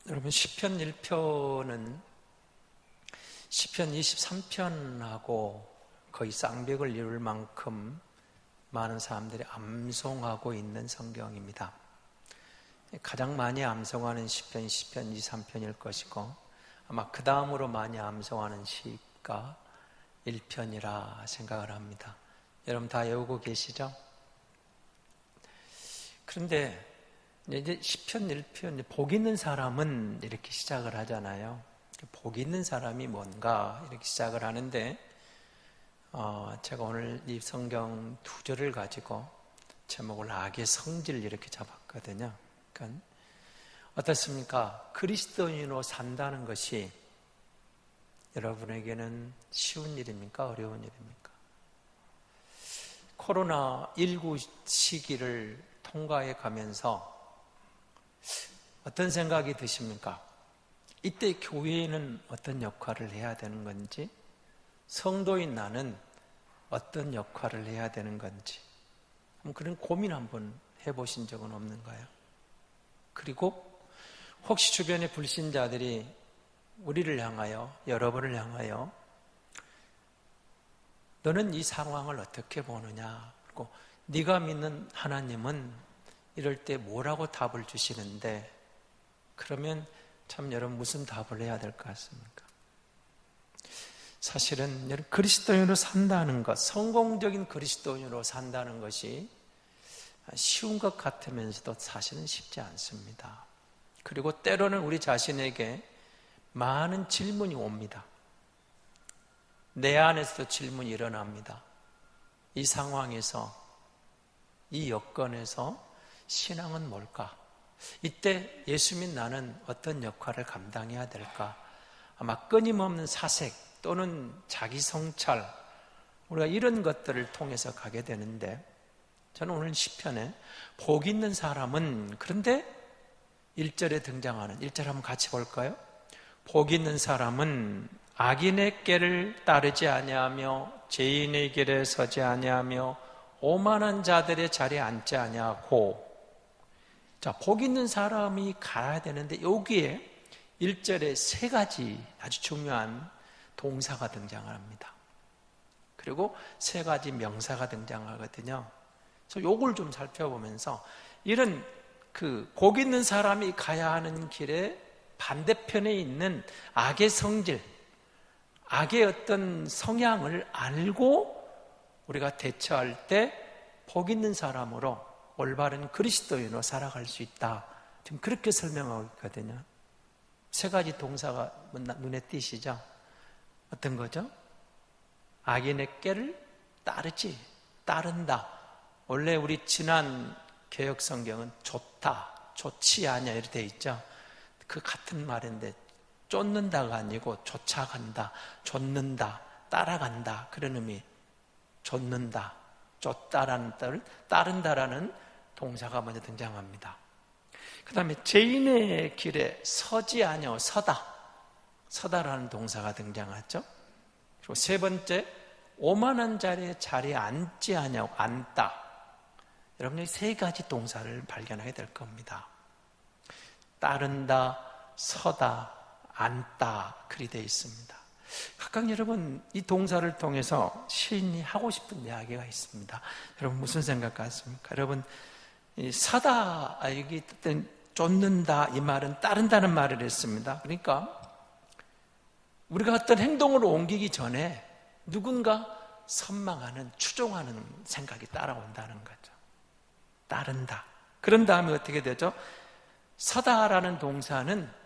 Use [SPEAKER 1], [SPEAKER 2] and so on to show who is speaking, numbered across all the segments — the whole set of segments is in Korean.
[SPEAKER 1] 여러분, 시편 1편은 시편 23편하고 거의 쌍벽을 이룰 만큼 많은 사람들이 암송하고 있는 성경입니다. 가장 많이 암송하는 시편이 시편 23편일 것이고, 아마 그 다음으로 많이 암송하는 시가 1편이라 생각을 합니다. 여러분 다 외우고 계시죠? 그런데 이제 시편 1편, 복 있는 사람은 이렇게 시작을 하잖아요. 복 있는 사람이 뭔가 이렇게 시작을 하는데, 제가 오늘 이 성경 두 절을 가지고 제목을 악의 성질 이렇게 잡았거든요. 그러니까 어떻습니까? 그리스도인으로 산다는 것이 여러분에게는 쉬운 일입니까? 어려운 일입니까? 코로나19 시기를 통과해 가면서 어떤 생각이 드십니까? 이때 교회는 어떤 역할을 해야 되는 건지, 성도인 나는 어떤 역할을 해야 되는 건지, 그런 고민 한번 해보신 적은 없는가요? 그리고 혹시 주변의 불신자들이 우리를 향하여, 여러분을 향하여 너는 이 상황을 어떻게 보느냐, 그리고 네가 믿는 하나님은 이럴 때 뭐라고 답을 주시는데, 그러면 참 여러분 무슨 답을 해야 될 것 같습니까? 사실은 여러분, 그리스도인으로 산다는 것, 성공적인 그리스도인으로 산다는 것이 쉬운 것 같으면서도 사실은 쉽지 않습니다. 그리고 때로는 우리 자신에게 많은 질문이 옵니다. 내 안에서도 질문이 일어납니다. 이 상황에서, 이 여건에서 신앙은 뭘까? 이때 예수 믿는 나는 어떤 역할을 감당해야 될까? 아마 끊임없는 사색 또는 자기 성찰, 우리가 이런 것들을 통해서 가게 되는데, 저는 오늘 시편에 복 있는 사람은, 그런데 1절에 등장하는 1절 한번 같이 볼까요? 복 있는 사람은 악인의 꾀를 따르지 아니하며 죄인의 길에 서지 아니하며 오만한 자들의 자리에 앉지 아니하고. 자, 복 있는 사람이 가야 되는데 여기에 1절에 세 가지 아주 중요한 동사가 등장을 합니다. 그리고 세 가지 명사가 등장하거든요. 그래서 요걸 좀 살펴보면서, 이런 복 있는 사람이 가야 하는 길에 반대편에 있는 악의 성질, 악의 어떤 성향을 알고 우리가 대처할 때 복 있는 사람으로 올바른 그리스도인으로 살아갈 수 있다. 지금 그렇게 설명하고 있거든요. 세 가지 동사가 눈에 띄시죠? 어떤 거죠? 악인의 꾀를 따르지, 따른다. 원래 우리 지난 개역 성경은 좋다, 좋지 않냐 이렇게 돼 있죠. 그 같은 말인데 쫓는다가 아니고 쫓아간다, 쫓는다, 따라간다, 그런 의미. 쫓는다, 쫓다라는 뜻을, 따른다라는 동사가 먼저 등장합니다. 그 다음에 죄인의 길에 서지 아니하고 서다, 서다라는 동사가 등장하죠. 그리고 세 번째, 오만한 자리에 앉지 아니하고 앉다. 여러분이 세 가지 동사를 발견하게 될 겁니다. 따른다, 서다, 앉다, 그리 되어 있습니다. 각각 여러분 이 동사를 통해서 시인이 하고 싶은 이야기가 있습니다. 여러분 무슨 생각 같습니까? 여러분, 이 서다, 여기 쫓는다, 이 말은 따른다는 말을 했습니다. 그러니까 우리가 어떤 행동을 옮기기 전에 누군가 선망하는, 추종하는 생각이 따라온다는 거죠. 따른다. 그런 다음에 어떻게 되죠? 서다라는 동사는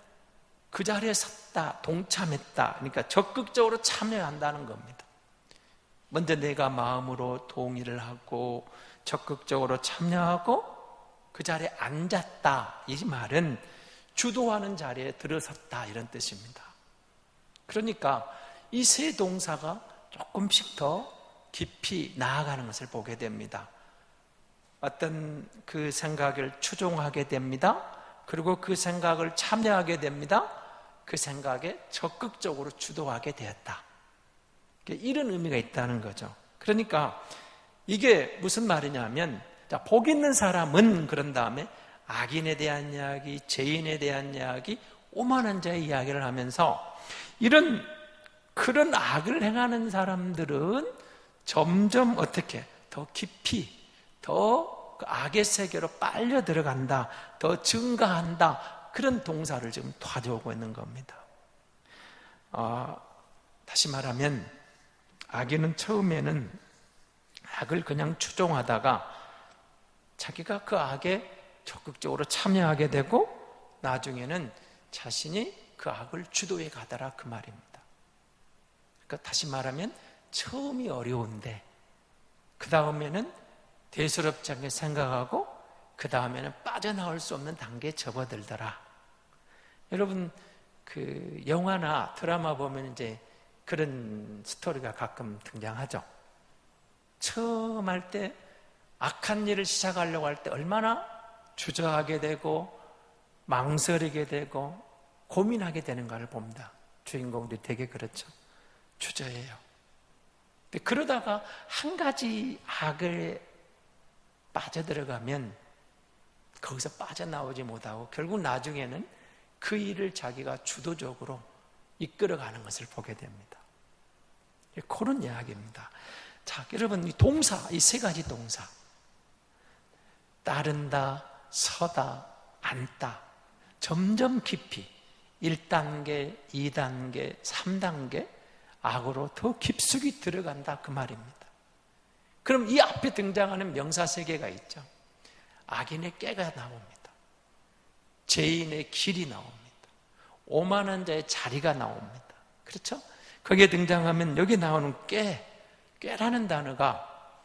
[SPEAKER 1] 그 자리에 섰다, 동참했다, 그러니까 적극적으로 참여한다는 겁니다. 먼저 내가 마음으로 동의를 하고 적극적으로 참여하고 그 자리에 앉았다, 이 말은 주도하는 자리에 들어섰다, 이런 뜻입니다. 그러니까 이 세 동사가 조금씩 더 깊이 나아가는 것을 보게 됩니다. 어떤 그 생각을 추종하게 됩니다. 그리고 그 생각을 참여하게 됩니다. 그 생각에 적극적으로 주도하게 되었다. 이런 의미가 있다는 거죠. 그러니까 이게 무슨 말이냐면, 자, 복 있는 사람은, 그런 다음에 악인에 대한 이야기, 죄인에 대한 이야기, 오만한 자의 이야기를 하면서 그런 악을 행하는 사람들은 점점 어떻게 더 깊이 더 그 악의 세계로 빨려 들어간다, 더 증가한다, 그런 동사를 지금 가져오고 있는 겁니다. 다시 말하면 악인은 처음에는 악을 그냥 추종하다가 자기가 그 악에 적극적으로 참여하게 되고 나중에는 자신이 그 악을 주도해 가더라, 그 말입니다. 그러니까 다시 말하면 처음이 어려운데 그 다음에는 대수롭지 않게 생각하고 그 다음에는 빠져나올 수 없는 단계에 접어들더라. 여러분, 그 영화나 드라마 보면 이제 그런 스토리가 가끔 등장하죠. 처음 할 때 악한 일을 시작하려고 할 때 얼마나 주저하게 되고 망설이게 되고 고민하게 되는가를 봅니다. 주인공들이 되게 그렇죠. 주저해요. 근데 그러다가 한 가지 악을 빠져들어가면 거기서 빠져나오지 못하고 결국 나중에는 그 일을 자기가 주도적으로 이끌어가는 것을 보게 됩니다. 그런 이야기입니다. 자, 여러분, 이 동사, 이 세 가지 동사, 따른다, 서다, 앉다, 점점 깊이 1단계, 2단계, 3단계 악으로 더 깊숙이 들어간다, 그 말입니다. 그럼 이 앞에 등장하는 명사 세 개가 있죠. 악인의 꾀가 나옵니다. 죄인의 길이 나옵니다. 오만한 자의 자리가 나옵니다. 그렇죠? 거기에 등장하면 여기 나오는 꾀라는 단어가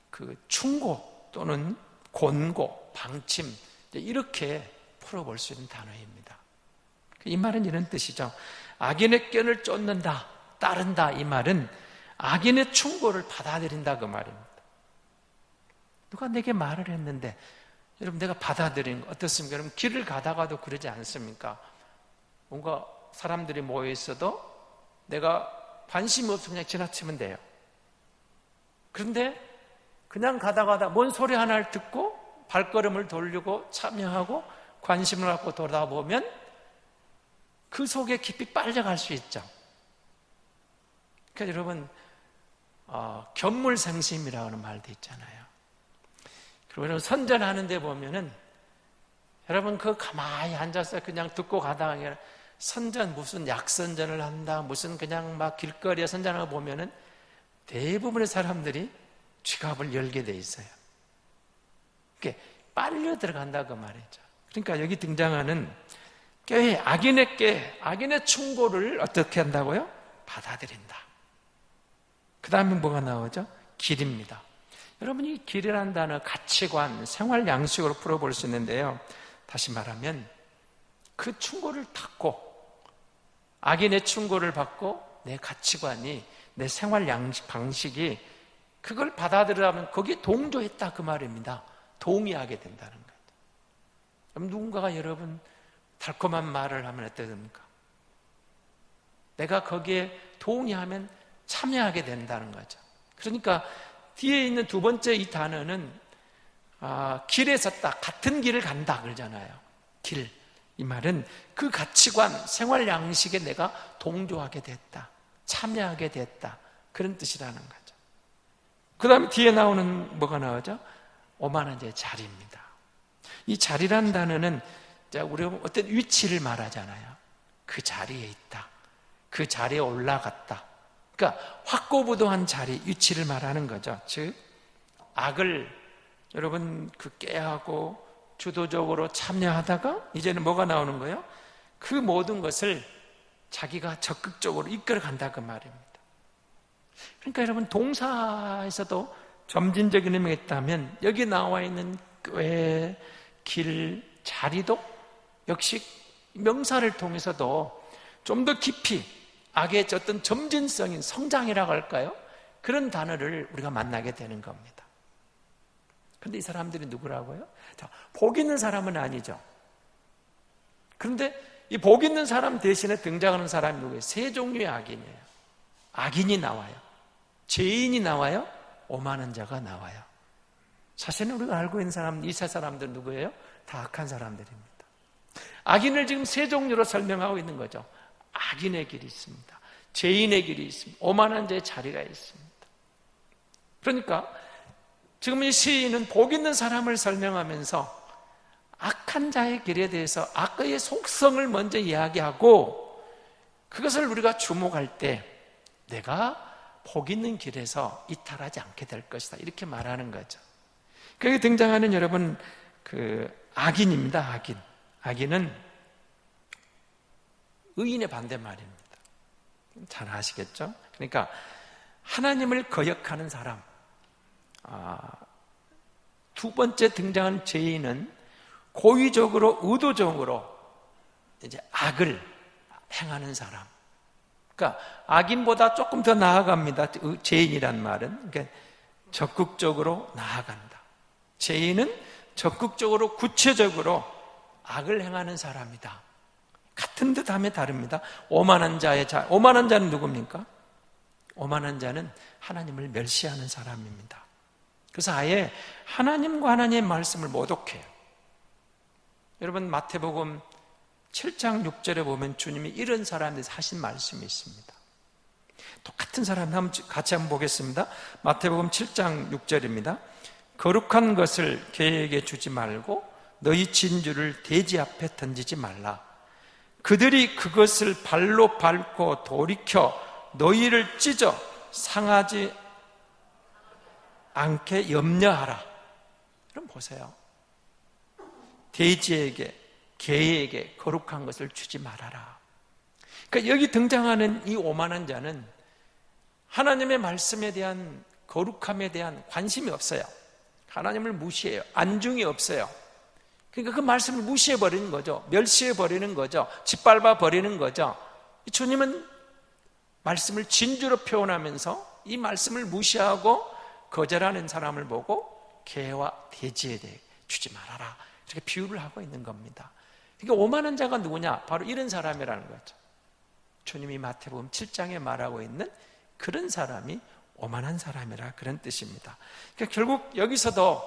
[SPEAKER 1] 그 충고 또는 권고, 방침, 이렇게 풀어볼 수 있는 단어입니다. 이 말은 이런 뜻이죠. 악인의 꾀를 쫓는다, 따른다, 이 말은 악인의 충고를 받아들인다, 그 말입니다. 누가 내게 말을 했는데 여러분, 내가 받아들이는 거 어떻습니까? 여러분, 길을 가다가도 그러지 않습니까? 뭔가 사람들이 모여 있어도 내가 관심이 없어 그냥 지나치면 돼요. 그런데 그냥 가다가다 뭔 소리 하나를 듣고 발걸음을 돌리고 참여하고 관심을 갖고 돌아보면 그 속에 깊이 빨려갈 수 있죠. 그러니까 여러분, 견물생심이라고 하는 말도 있잖아요. 그리고 여러분, 선전하는 데 보면은 여러분, 그 가만히 앉아서 그냥 듣고 가다가 아니라 선전, 무슨 약선전을 한다, 무슨 그냥 막 길거리에 선전하고 보면은 대부분의 사람들이 지갑을 열게 돼 있어요. 이렇게 빨려 들어간다, 그 말이죠. 그러니까 여기 등장하는 꾀, 악인의 꾀, 악인의 충고를 어떻게 한다고요? 받아들인다. 그 다음에 뭐가 나오죠? 길입니다. 여러분, 이 길이라는 단어 가치관, 생활 양식으로 풀어볼 수 있는데요. 다시 말하면 그 충고를 받고, 악인의 충고를 받고 내 가치관이, 내 생활 양식 방식이 그걸 받아들여면 거기에 동조했다, 그 말입니다. 동의하게 된다는 거죠. 그럼 누군가가 여러분 달콤한 말을 하면 어떻습니까? 내가 거기에 동의하면 참여하게 된다는 거죠. 그러니까 뒤에 있는 두 번째 이 단어는 길에 섰다, 같은 길을 간다 그러잖아요. 길, 이 말은 그 가치관, 생활 양식에 내가 동조하게 됐다, 참여하게 됐다, 그런 뜻이라는 거죠. 그 다음에 뒤에 나오는 뭐가 나오죠? 오만한 자의 자리입니다. 이 자리라는 단어는 우리가 어떤 위치를 말하잖아요. 그 자리에 있다, 그 자리에 올라갔다. 그러니까 확고부동한 자리, 위치를 말하는 거죠. 즉 악을 여러분 그 꾀하고 주도적으로 참여하다가 이제는 뭐가 나오는 거예요? 그 모든 것을 자기가 적극적으로 이끌어간다, 그 말입니다. 그러니까 여러분, 동사에서도 점진적인 의미가 있다면 여기 나와 있는 꾀, 길, 자리도 역시 명사를 통해서도 좀 더 깊이 악의 어떤 점진성인 성장이라고 할까요? 그런 단어를 우리가 만나게 되는 겁니다. 그런데 이 사람들이 누구라고요? 자, 복 있는 사람은 아니죠. 그런데 이 복 있는 사람 대신에 등장하는 사람이 누구예요? 세 종류의 악인이에요. 악인이 나와요. 죄인이 나와요. 오만한 자가 나와요. 사실은 우리가 알고 있는 사람, 이 세 사람들은 누구예요? 다 악한 사람들입니다. 악인을 지금 세 종류로 설명하고 있는 거죠. 악인의 길이 있습니다. 죄인의 길이 있습니다. 오만한 자의 자리가 있습니다. 그러니까 지금 이 시인은 복 있는 사람을 설명하면서 악한 자의 길에 대해서 악의 속성을 먼저 이야기하고 그것을 우리가 주목할 때 내가 복 있는 길에서 이탈하지 않게 될 것이다, 이렇게 말하는 거죠. 거기 등장하는 여러분 그 악인입니다. 악인. 악인은 의인의 반대말입니다. 잘 아시겠죠? 그러니까 하나님을 거역하는 사람. 두 번째 등장한 죄인은 고의적으로 의도적으로 이제 악을 행하는 사람. 그러니까 악인보다 조금 더 나아갑니다. 죄인이란 말은 그러니까 적극적으로 나아간다. 죄인은 적극적으로 구체적으로 악을 행하는 사람이다. 같은 듯함에 다릅니다. 오만한 자는 누굽니까? 오만한 자는 하나님을 멸시하는 사람입니다. 그래서 아예 하나님과 하나님의 말씀을 모독해요. 여러분 마태복음 7장 6절에 보면 주님이 이런 사람에 대해서 하신 말씀이 있습니다. 똑같은 사람 같이 한번 보겠습니다. 마태복음 7장 6절입니다. 거룩한 것을 개에게 주지 말고 너희 진주를 돼지 앞에 던지지 말라. 그들이 그것을 발로 밟고 돌이켜 너희를 찢어 상하지 않게 염려하라. 그럼 보세요. 돼지에게, 개에게 거룩한 것을 주지 말아라. 그러니까 여기 등장하는 이 오만한 자는 하나님의 말씀에 대한 거룩함에 대한 관심이 없어요. 하나님을 무시해요. 안중이 없어요. 그러니까 그 말씀을 무시해버리는 거죠. 멸시해버리는 거죠. 짓밟아 버리는 거죠. 주님은 말씀을 진주로 표현하면서 이 말씀을 무시하고 거절하는 사람을 보고 개와 돼지에 대해 주지 말아라, 이렇게 비유를 하고 있는 겁니다. 그러니까 오만한 자가 누구냐? 바로 이런 사람이라는 거죠. 주님이 마태복음 7장에 말하고 있는 그런 사람이 오만한 사람이라, 그런 뜻입니다. 그러니까 결국 여기서도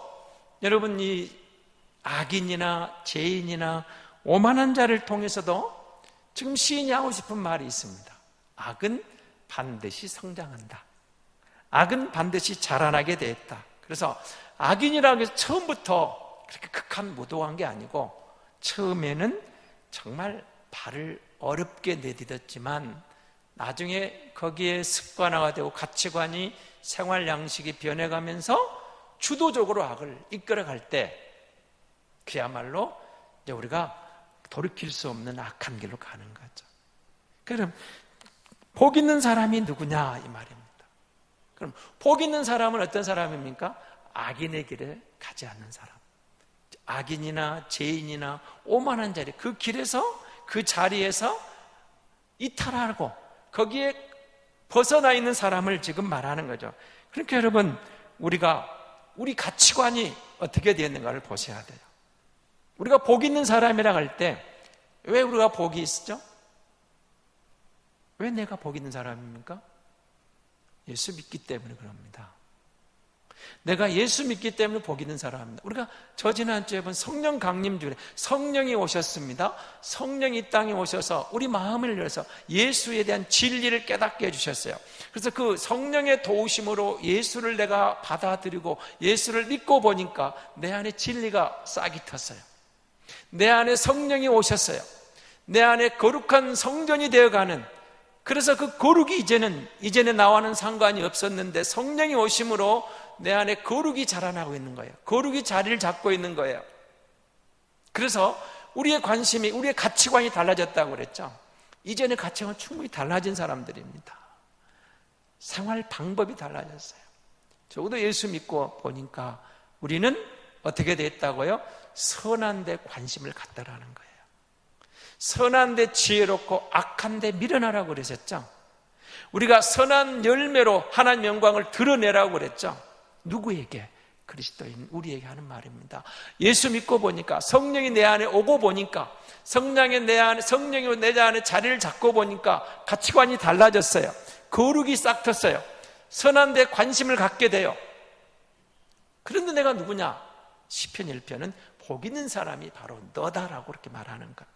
[SPEAKER 1] 여러분 이 악인이나 죄인이나 오만한 자를 통해서도 지금 시인이 하고 싶은 말이 있습니다. 악은 반드시 성장한다. 악은 반드시 자라나게 되었다. 그래서 악인이라고 해서 처음부터 그렇게 극한 무도한 게 아니고 처음에는 정말 발을 어렵게 내디뎠지만 나중에 거기에 습관화가 되고 가치관이, 생활 양식이 변해가면서 주도적으로 악을 이끌어갈 때 그야말로 이제 우리가 돌이킬 수 없는 악한 길로 가는 거죠. 그럼 복 있는 사람이 누구냐 이 말입니다. 그럼 복 있는 사람은 어떤 사람입니까? 악인의 길에 가지 않는 사람. 악인이나 죄인이나 오만한 자리, 그 길에서, 그 자리에서 이탈하고 거기에 벗어나 있는 사람을 지금 말하는 거죠. 그러니까 여러분 우리 가치관이 어떻게 되었는가를 보셔야 돼요. 우리가 복 있는 사람이라고 할 때 왜 우리가 복이 있죠? 왜 내가 복 있는 사람입니까? 예수 믿기 때문에 그럽니다. 내가 예수 믿기 때문에 복 있는 사람입니다. 우리가 지난주에 본 성령 강림 주일에 성령이 오셨습니다. 성령이 이 땅에 오셔서 우리 마음을 열어서 예수에 대한 진리를 깨닫게 해주셨어요. 그래서 그 성령의 도우심으로 예수를 내가 받아들이고 예수를 믿고 보니까 내 안에 진리가 싹이 텄어요. 내 안에 성령이 오셨어요. 내 안에 거룩한 성전이 되어가는, 그래서 그 거룩이 이제는 나와는 상관이 없었는데 성령이 오심으로 내 안에 거룩이 자라나고 있는 거예요. 거룩이 자리를 잡고 있는 거예요. 그래서 우리의 관심이, 우리의 가치관이 달라졌다고 그랬죠. 이전의 가치관은 충분히 달라진 사람들입니다. 생활 방법이 달라졌어요. 적어도 예수 믿고 보니까 우리는 어떻게 됐다고요? 선한 데 관심을 갖다라는 거예요. 선한 데 지혜롭고 악한 데 미련하라고 그러셨죠. 우리가 선한 열매로 하나님 영광을 드러내라고 그랬죠. 누구에게? 그리스도인 우리에게 하는 말입니다. 예수 믿고 보니까, 성령이 내 안에 오고 보니까, 성령이 내 안에 자리를 잡고 보니까 가치관이 달라졌어요. 거룩이 싹 텄어요. 선한 데 관심을 갖게 돼요. 그런데 내가 누구냐? 시편 1편은 복 있는 사람이 바로 너다라고 그렇게 말하는 겁니다.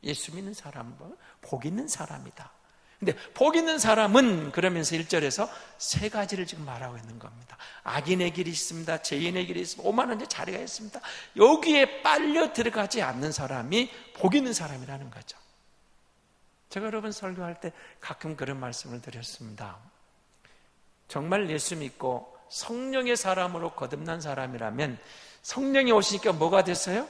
[SPEAKER 1] 예수 믿는 사람은 복 있는 사람이다. 근데 복 있는 사람은 그러면서 1절에서 세 가지를 지금 말하고 있는 겁니다. 악인의 길이 있습니다. 죄인의 길이 있습니다. 오만한 자리가 있습니다. 여기에 빨려 들어가지 않는 사람이 복 있는 사람이라는 거죠. 제가 여러분 설교할 때 가끔 그런 말씀을 드렸습니다. 정말 예수 믿고 성령의 사람으로 거듭난 사람이라면 성령이 오시니까 뭐가 됐어요?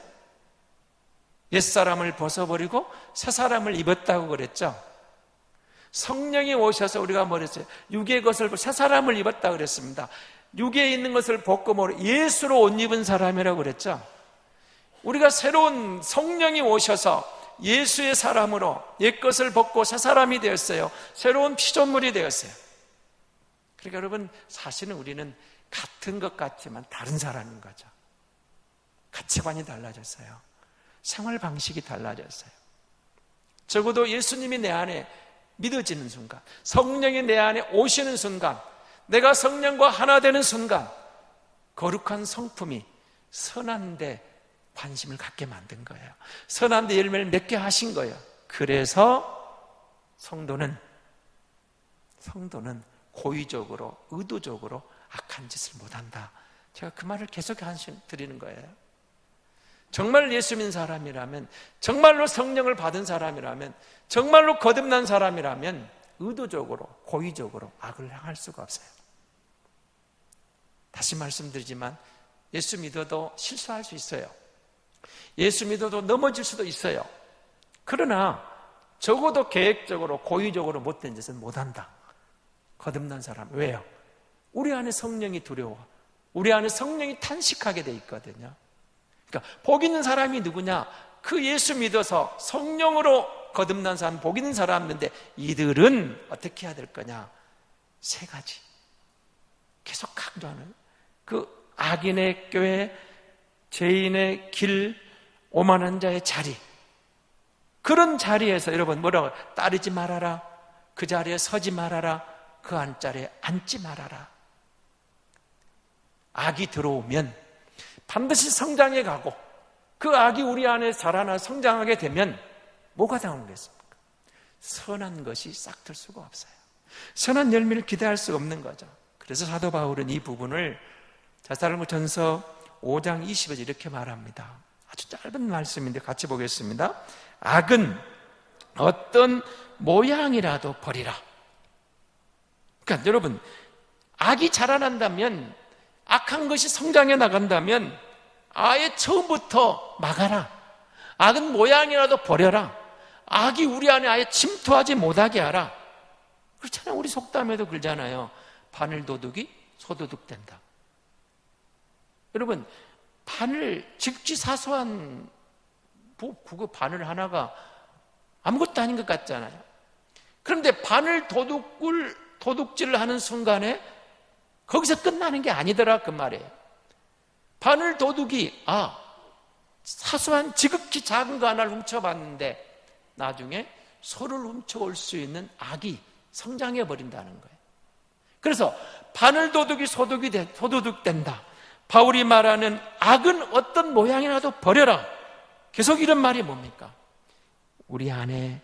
[SPEAKER 1] 옛사람을 벗어버리고 새 사람을 입었다고 그랬죠. 성령이 오셔서 우리가 뭐랬어요? 육의 것을 새 사람을 입었다고 그랬습니다. 육에 있는 것을 벗고 예수로 옷 입은 사람이라고 그랬죠. 우리가 새로운 성령이 오셔서 예수의 사람으로 옛것을 벗고 새 사람이 되었어요. 새로운 피조물이 되었어요. 그러니까 여러분, 사실은 우리는 같은 것 같지만 다른 사람인 거죠. 가치관이 달라졌어요. 생활 방식이 달라졌어요. 적어도 예수님이 내 안에 믿어지는 순간, 성령이 내 안에 오시는 순간, 내가 성령과 하나 되는 순간, 거룩한 성품이 선한 데 관심을 갖게 만든 거예요. 선한 데 열매를 맺게 하신 거예요. 그래서 성도는 고의적으로, 의도적으로 악한 짓을 못한다. 제가 그 말을 계속 드리는 거예요. 정말 예수 믿는 사람이라면, 정말로 성령을 받은 사람이라면, 정말로 거듭난 사람이라면 의도적으로, 고의적으로 악을 행할 수가 없어요. 다시 말씀드리지만 예수 믿어도 실수할 수 있어요. 예수 믿어도 넘어질 수도 있어요. 그러나 적어도 계획적으로, 고의적으로 못된 짓은 못한다. 거듭난 사람. 왜요? 우리 안에 성령이 두려워. 우리 안에 성령이 탄식하게 돼 있거든요. 그러니까 복 있는 사람이 누구냐? 그 예수 믿어서 성령으로 거듭난 사람, 복 있는 사람인데 이들은 어떻게 해야 될 거냐? 세 가지 계속 강조하는, 그 악인의 꾀, 죄인의 길, 오만한 자의 자리, 그런 자리에서 여러분 뭐라고? 따르지 말아라. 그 자리에 서지 말아라. 그 안자리에 앉지 말아라. 악이 들어오면 반드시 성장해 가고, 그 악이 우리 안에 자라나 성장하게 되면 뭐가 당하겠습니까? 선한 것이 싹틀 수가 없어요. 선한 열매를 기대할 수가 없는 거죠. 그래서 사도 바울은 이 부분을 데살로니가전서 5장 20에서 이렇게 말합니다. 아주 짧은 말씀인데 같이 보겠습니다. 악은 어떤 모양이라도 버리라. 그러니까 여러분, 악이 자라난다면, 악한 것이 성장해 나간다면 아예 처음부터 막아라. 악은 모양이라도 버려라. 악이 우리 안에 아예 침투하지 못하게 하라. 그렇잖아요. 우리 속담에도 그러잖아요. 바늘 도둑이 소도둑 된다. 여러분, 바늘, 즉시 사소한 그거 바늘 하나가 아무것도 아닌 것 같잖아요. 그런데 바늘 도둑질을 하는 순간에 거기서 끝나는 게 아니더라, 그 말이에요. 바늘 도둑이 사소한 지극히 작은 거 하나를 훔쳐봤는데 나중에 소를 훔쳐올 수 있는 악이 성장해 버린다는 거예요. 그래서 바늘 도둑이 소도둑 된다. 바울이 말하는 악은 어떤 모양이라도 버려라. 계속 이런 말이 뭡니까? 우리 안에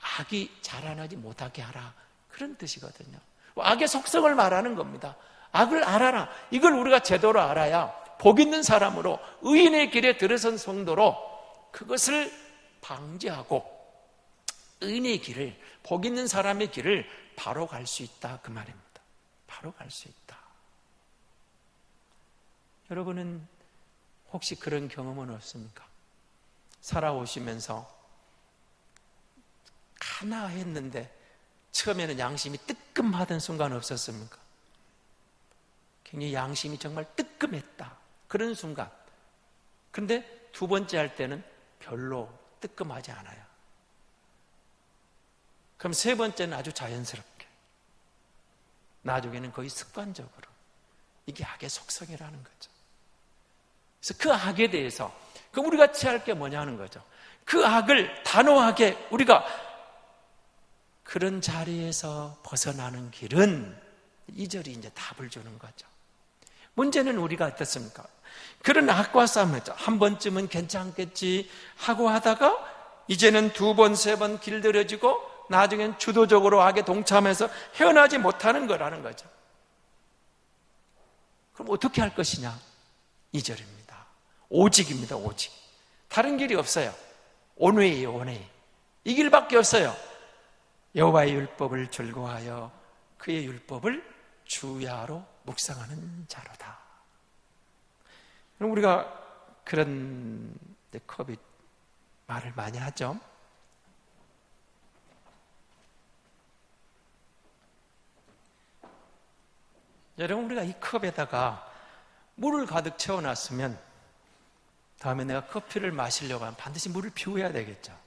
[SPEAKER 1] 악이 자라나지 못하게 하라. 그런 뜻이거든요. 악의 속성을 말하는 겁니다. 악을 알아라. 이걸 우리가 제대로 알아야 복 있는 사람으로, 의인의 길에 들어선 성도로 그것을 방지하고 의인의 길을, 복 있는 사람의 길을 바로 갈 수 있다, 그 말입니다. 바로 갈 수 있다. 여러분은 혹시 그런 경험은 없습니까? 살아오시면서 하나 했는데 처음에는 양심이 뜨끔하던 순간 없었습니까? 굉장히 양심이 정말 뜨끔했다, 그런 순간. 그런데 두 번째 할 때는 별로 뜨끔하지 않아요. 그럼 세 번째는 아주 자연스럽게, 나중에는 거의 습관적으로. 이게 악의 속성이라는 거죠. 그래서 그 악에 대해서 그럼 우리가 취할 게 뭐냐 하는 거죠. 그 악을 단호하게 우리가 그런 자리에서 벗어나는 길은, 2절이 이제 답을 주는 거죠. 문제는 우리가 어떻습니까? 그런 악과 싸움을 했죠. 한 번쯤은 괜찮겠지 하고 하다가 이제는 2번, 3번 길들여지고 나중엔 주도적으로 악에 동참해서 헤어나지 못하는 거라는 거죠. 그럼 어떻게 할 것이냐? 2절입니다. 오직입니다. 오직. 다른 길이 없어요. 온웨이예요. 온웨이. 이 길밖에 없어요. 여호와의 율법을 즐거워하여 그의 율법을 주야로 묵상하는 자로다. 그럼 우리가 그런 컵이 말을 많이 하죠. 여러분, 우리가 이 컵에다가 물을 가득 채워놨으면 다음에 내가 커피를 마시려고 하면 반드시 물을 비워야 되겠죠.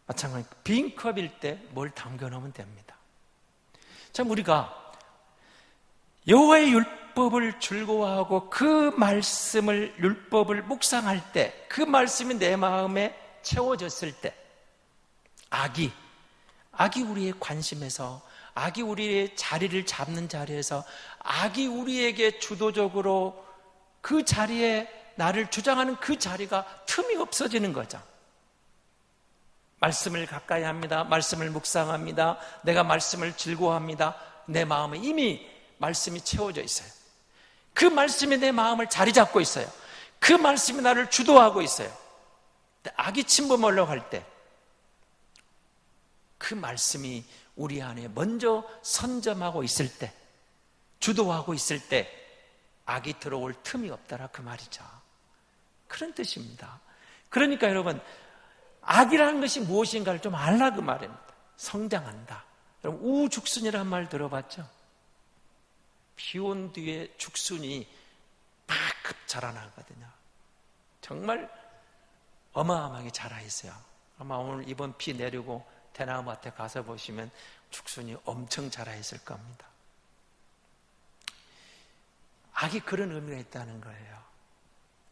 [SPEAKER 1] 마찬가지로 빈 컵일 때 뭘 담겨놓으면 됩니다. 참, 우리가 여호와의 율법을 즐거워하고 그 말씀을, 율법을 묵상할 때, 그 말씀이 내 마음에 채워졌을 때, 악이 우리의 관심에서, 악이 우리의 자리를 잡는 자리에서, 악이 우리에게 주도적으로 그 자리에 나를 주장하는 그 자리가 틈이 없어지는 거죠. 말씀을 가까이 합니다. 말씀을 묵상합니다. 내가 말씀을 즐거워합니다. 내 마음에 이미 말씀이 채워져 있어요. 그 말씀이 내 마음을 자리 잡고 있어요. 그 말씀이 나를 주도하고 있어요. 악이 침범하려고 할 때 그 말씀이 우리 안에 먼저 선점하고 있을 때, 주도하고 있을 때 악이 들어올 틈이 없다라 그 말이죠. 그런 뜻입니다. 그러니까 여러분, 악이라는 것이 무엇인가를 좀 알라 그 말입니다. 성장한다. 여러분, 우죽순이라는 말 들어봤죠? 비 온 뒤에 죽순이 팍 자라나거든요. 정말 어마어마하게 자라 있어요. 아마 오늘 이번 비 내리고 대나무밭에 가서 보시면 죽순이 엄청 자라 있을 겁니다. 악이 그런 의미가 있다는 거예요.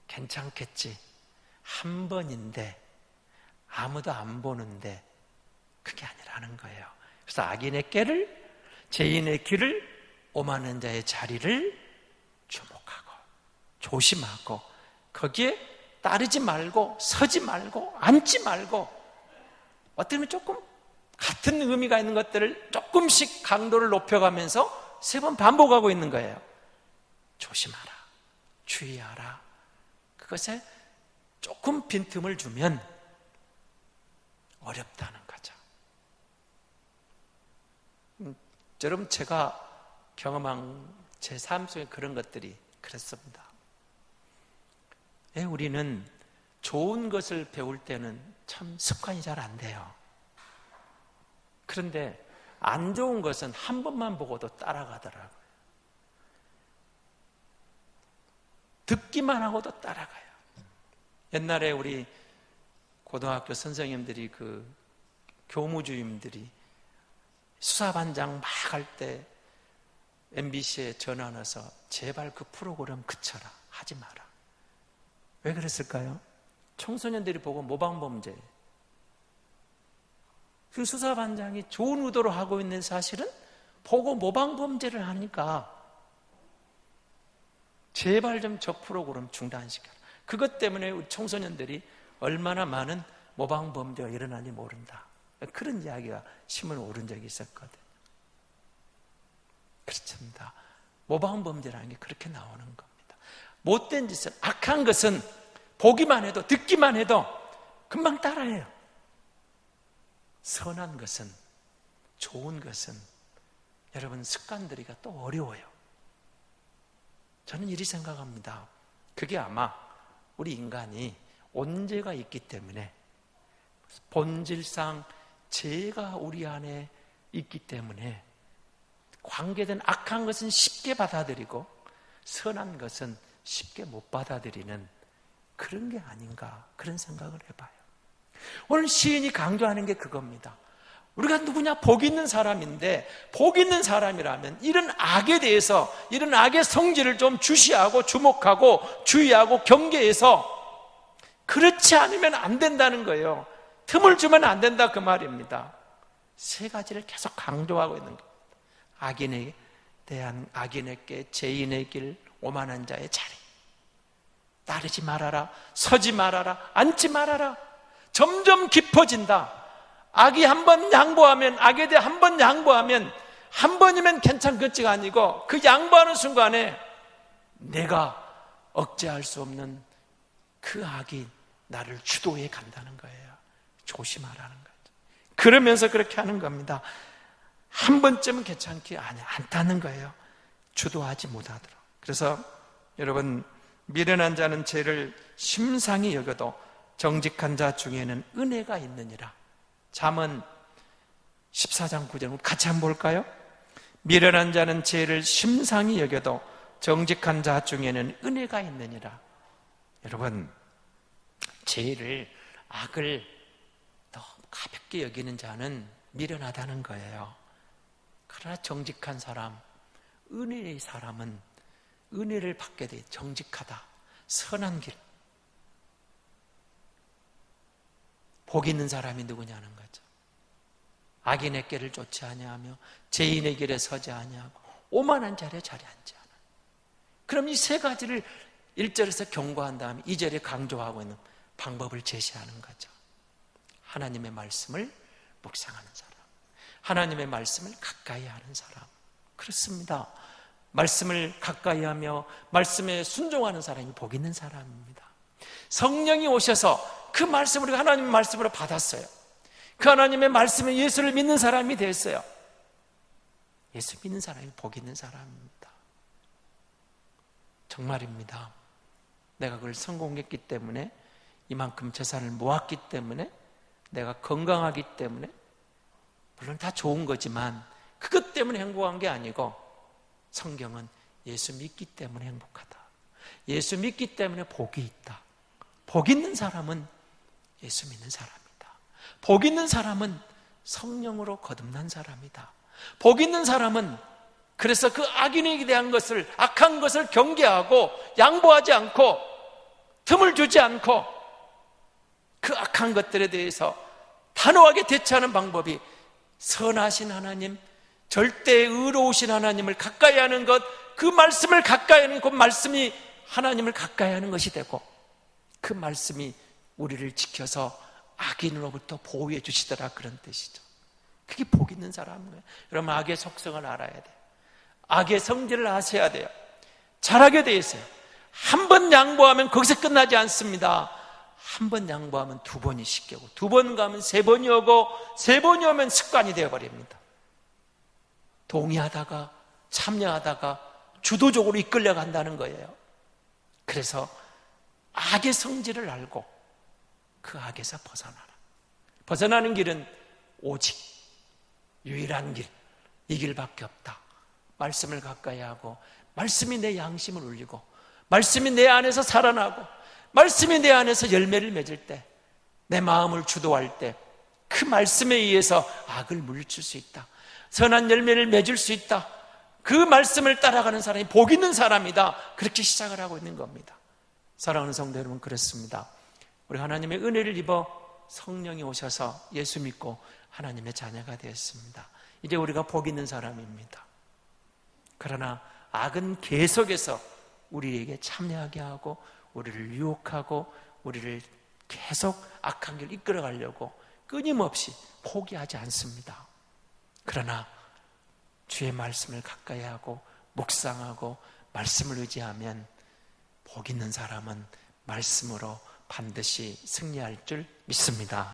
[SPEAKER 1] 괜찮겠지. 한 번인데 아무도 안 보는데 그게 아니라는 거예요. 그래서 악인의 꾀를, 죄인의 길을, 오만한 자의 자리를 주목하고 조심하고 거기에 따르지 말고 서지 말고 앉지 말고, 어떻게 보면 조금 같은 의미가 있는 것들을 조금씩 강도를 높여가면서 3번 반복하고 있는 거예요. 조심하라, 주의하라. 그것에 조금 빈틈을 주면 어렵다는 거죠. 여러분, 제가 경험한 제 삶 속에 그런 것들이 그랬습니다. 우리는 좋은 것을 배울 때는 참 습관이 잘 안 돼요. 그런데 안 좋은 것은 한 번만 보고도 따라가더라고요. 듣기만 하고도 따라가요. 옛날에 우리 고등학교 선생님들이, 그 교무주임들이 수사반장 막 할 때 MBC에 전화 와서 제발 그 프로그램 그쳐라, 하지 마라. 왜 그랬을까요? 청소년들이 보고 모방범죄. 그 수사반장이 좋은 의도로 하고 있는 사실은 보고 모방범죄를 하니까 제발 좀 저 프로그램 중단시켜라. 그것 때문에 우리 청소년들이 얼마나 많은 모방범죄가 일어나는지 모른다. 그런 이야기가 신문에 오른 적이 있었거든요. 그렇습니다. 모방범죄라는 게 그렇게 나오는 겁니다. 못된 짓은, 악한 것은 보기만 해도, 듣기만 해도 금방 따라해요. 선한 것은, 좋은 것은 여러분 습관들이가 또 어려워요. 저는 이리 생각합니다. 그게 아마 우리 인간이 온죄가 있기 때문에, 본질상 죄가 우리 안에 있기 때문에 관계된 악한 것은 쉽게 받아들이고 선한 것은 쉽게 못 받아들이는 그런 게 아닌가, 그런 생각을 해봐요. 오늘 시인이 강조하는 게 그겁니다. 우리가 누구냐? 복 있는 사람인데, 복 있는 사람이라면 이런 악에 대해서, 이런 악의 성질을 좀 주시하고 주목하고 주의하고 경계해서 그렇지 않으면 안 된다는 거예요. 틈을 주면 안 된다, 그 말입니다. 3가지를 계속 강조하고 있는 겁니다. 악인에 대한, 악인에게, 죄인의 길, 오만한 자의 자리. 따르지 말아라, 서지 말아라, 앉지 말아라. 점점 깊어진다. 악이 한 번 양보하면, 악에 대해 한 번 양보하면, 한 번이면 괜찮겠지가 아니고 그 양보하는 순간에 내가 억제할 수 없는 그 악이 나를 주도해 간다는 거예요. 조심하라는 거죠. 그러면서 그렇게 하는 겁니다. 한 번쯤은 괜찮지 않다는 거예요. 주도하지 못하도록. 그래서 여러분, 미련한 자는 죄를 심상히 여겨도 정직한 자 중에는 은혜가 있느니라. 잠언 14장 9절 같이 한번 볼까요? 미련한 자는 죄를 심상히 여겨도 정직한 자 중에는 은혜가 있느니라. 여러분, 죄를, 악을 더 가볍게 여기는 자는 미련하다는 거예요. 그러나 정직한 사람, 은혜의 사람은 은혜를 받게 돼 정직하다, 선한 길. 복 있는 사람이 누구냐는 거죠. 악인의 길을 쫓지 아니하며 죄인의 길에 서지 아니하고 오만한 자리에 자리 앉지 않아. 그럼 이 세 가지를 1절에서 경고한 다음에 2절에 강조하고 있는 방법을 제시하는 거죠. 하나님의 말씀을 묵상하는 사람, 하나님의 말씀을 가까이 하는 사람. 그렇습니다. 말씀을 가까이 하며 말씀에 순종하는 사람이 복 있는 사람입니다. 성령이 오셔서 그 말씀을 우리가 하나님의 말씀으로 받았어요. 그 하나님의 말씀에 예수를 믿는 사람이 됐어요. 예수 믿는 사람이 복 있는 사람입니다. 정말입니다. 내가 그걸 성공했기 때문에, 이만큼 재산을 모았기 때문에, 내가 건강하기 때문에, 물론 다 좋은 거지만 그것 때문에 행복한 게 아니고, 성경은 예수 믿기 때문에 행복하다, 예수 믿기 때문에 복이 있다. 복 있는 사람은 예수 믿는 사람이다. 복 있는 사람은 성령으로 거듭난 사람이다. 복 있는 사람은 그래서 그 악인에게 대한 것을, 악한 것을 경계하고 양보하지 않고 틈을 주지 않고 그 악한 것들에 대해서 단호하게 대처하는 방법이 선하신 하나님, 절대 의로우신 하나님을 가까이 하는 것, 그 말씀을 가까이 하는 그 말씀이 하나님을 가까이 하는 것이 되고, 그 말씀이 우리를 지켜서 악인으로부터 보호해 주시더라, 그런 뜻이죠. 그게 복 있는 사람이에요. 여러분, 악의 속성을 알아야 돼요. 악의 성질을 아셔야 돼요. 잘하게 돼 있어요. 한 번 양보하면 거기서 끝나지 않습니다. 한 번 양보하면 두 번이 쉽게 오고, 두 번 가면 세 번이 오고, 세 번이 오면 습관이 되어버립니다. 동의하다가 참여하다가 주도적으로 이끌려간다는 거예요. 그래서 악의 성질을 알고 그 악에서 벗어나라. 벗어나는 길은 오직 유일한 길, 이 길밖에 없다. 말씀을 가까이 하고, 말씀이 내 양심을 울리고, 말씀이 내 안에서 살아나고, 말씀이 내 안에서 열매를 맺을 때, 내 마음을 주도할 때 그 말씀에 의해서 악을 물리칠 수 있다. 선한 열매를 맺을 수 있다. 그 말씀을 따라가는 사람이 복 있는 사람이다. 그렇게 시작을 하고 있는 겁니다. 사랑하는 성도 여러분, 그렇습니다. 우리 하나님의 은혜를 입어 성령이 오셔서 예수 믿고 하나님의 자녀가 되었습니다. 이제 우리가 복 있는 사람입니다. 그러나 악은 계속해서 우리에게 참여하게 하고, 우리를 유혹하고, 우리를 계속 악한 길을 이끌어가려고 끊임없이 포기하지 않습니다. 그러나 주의 말씀을 가까이 하고 묵상하고 말씀을 의지하면 복 있는 사람은 말씀으로 반드시 승리할 줄 믿습니다.